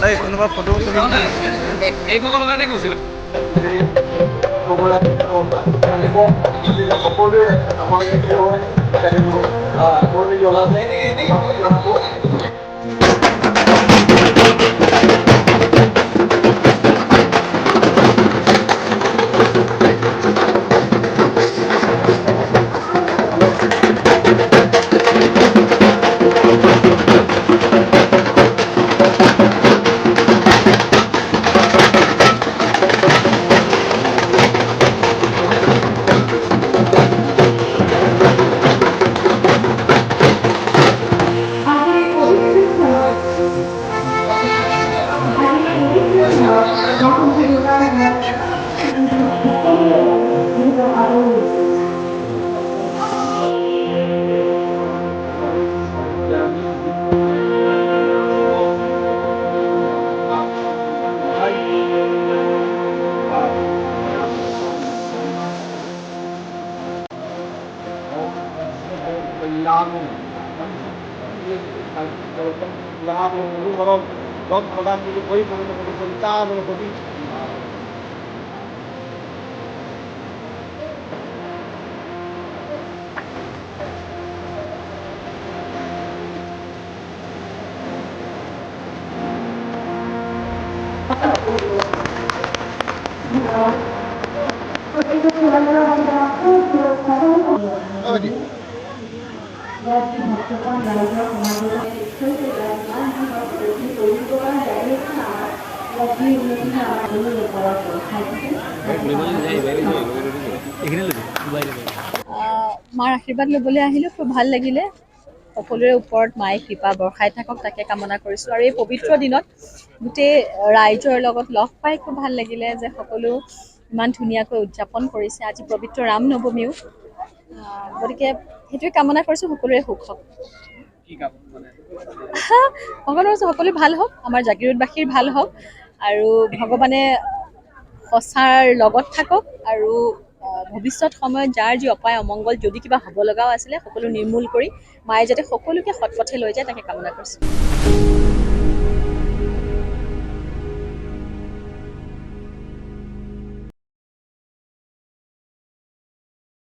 এই কোনোবা ফটো তুলি এই কাৰণে কৈছিল মাৰ আশীৰ্বাদ ল'বলৈ আহিলোঁ, খুব ভাল লাগিলে। সকলোৰে ওপৰত মায়ে কৃপা বৰ্ষাই থাকক তাকে কামনা কৰিছোঁ। আৰু এই পবিত্ৰ দিনত গোটেই ৰাইজৰ লগত লগ পাই খুব ভাল লাগিলে যে সকলো ইমান ধুনীয়াকৈ উদযাপন কৰিছে। আজি পবিত্ৰ ৰাম নৱমীও, গতিকে সেইটোৱে কামনা কৰিছোঁ সকলোৰে সুখ হওক। ভগৱানৰ ওচৰত সকলো ভাল হওক, আমাৰ জাগিৰোডবাসীৰ ভাল হওক আৰু ভগৱানে সঁচাৰ লগত থাকক আৰু ভৱিষ্যত সময়ত যাৰ যি অপায় অমংগল যদি কিবা হ'ব লগাও আছিলে সকলো নিৰ্মূল কৰি মায়ে যাতে সকলোকে সৎ পথে লৈ যায় তাকে কামনা কৰিছোঁ।